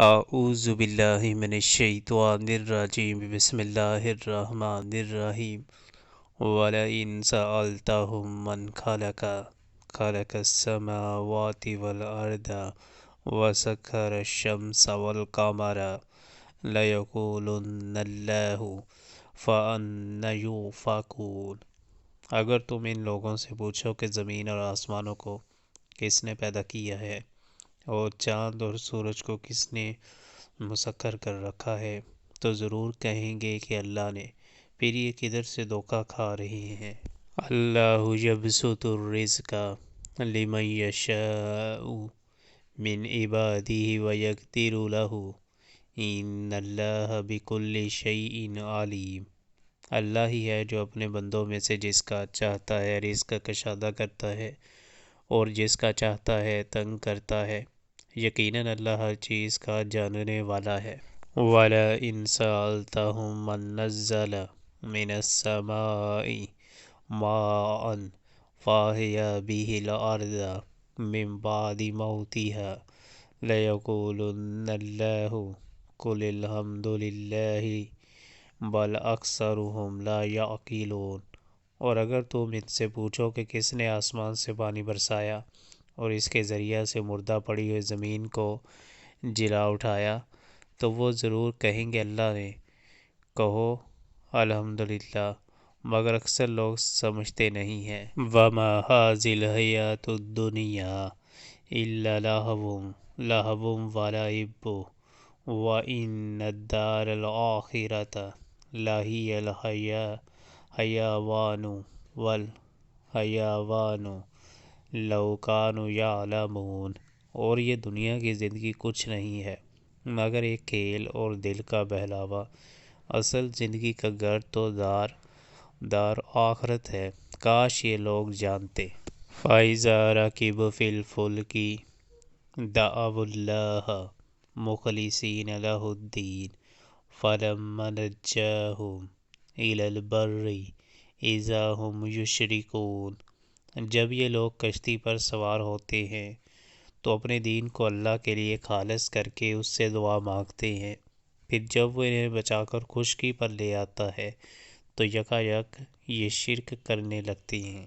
اعوذ باللہ من الشیطان الرجیم بسم اللہ الرحمن الرحیم وَلَئِن سَأَلْتَهُم مَّنْ خَلَقَ السَّمَاوَاتِ وَالْأَرْضَ وَسَخَّرَ الشَّمْسَ وَالْقَمَرَ لَيَقُولُنَّ اللَّهُ فَأَنَّىٰ يُؤْفَكُونَ۔ اگر تم ان لوگوں سے پوچھو کہ زمین اور آسمانوں کو کس نے پیدا کیا ہے اور چاند اور سورج کو کس نے مسخر کر رکھا ہے تو ضرور کہیں گے کہ اللہ نے، پھر یہ کدھر سے دھوکہ کھا رہے ہیں۔ اللہ یبسط الرزق لمن یشاء من عبادہ ویقدر لہ ان اللہ بکل شیء علیم۔ اللہ ہی ہے جو اپنے بندوں میں سے جس کا چاہتا ہے رزق کشادہ کرتا ہے اور جس کا چاہتا ہے تنگ کرتا ہے، یقیناً اللہ ہر چیز کا جاننے والا ہے۔ وَلَئِن سَأَلْتَهُم مَّن نَّزَّلَ مِنَ السَّمَاءِ مَاءً فَأَحْيَا بِهِ الْأَرْضَ مِن بَعْدِ مَوْتِهَا لَيَقُولُنَّ اللَّهُ قُلِ الْحَمْدُ لِلَّهِ بَلْ أَكْثَرُهُمْ لَا يَعْقِلُونَ۔ اور اگر تم ان سے پوچھو کہ کس نے آسمان سے پانی برسایا اور اس کے ذریعہ سے مردہ پڑی ہوئی زمین کو جلا اٹھایا تو وہ ضرور کہیں گے اللہ نے۔ کہو الحمدللہ، مگر اکثر لوگ سمجھتے نہیں ہیں۔ وَمَا هَٰذِهِ الْحَيَاةُ الدُّنْيَا إِلَّا لَهْوٌ وَلَعِبٌ وَإِنَّ الدَّارَ الْآخِرَةَ لَهِيَ الْحَيَوَانُ لَوْ كَانُوا يَعْلَمُونَ۔ اور یہ دنیا کی زندگی کچھ نہیں ہے مگر ایک کھیل اور دل کا بہلاوا، اصل زندگی کا گھر تو دار آخرت ہے، کاش یہ لوگ جانتے۔ فَإِذَا رَكِبُوا فِي الْفُلْكِ دَعَوُا اللَّهَ مُخْلِصِينَ لَهُ الدِّينَ فَلَمَّا نَجَّاهُمْ إِلَى الْبَرِّ إِذَا هُمْ يُشْرِكُونَ۔ جب یہ لوگ کشتی پر سوار ہوتے ہیں تو اپنے دین کو اللہ کے لیے خالص کر کے اس سے دعا مانگتے ہیں، پھر جب وہ انہیں بچا کر خشکی پر لے آتا ہے تو یکایک یہ شرک کرنے لگتے ہیں۔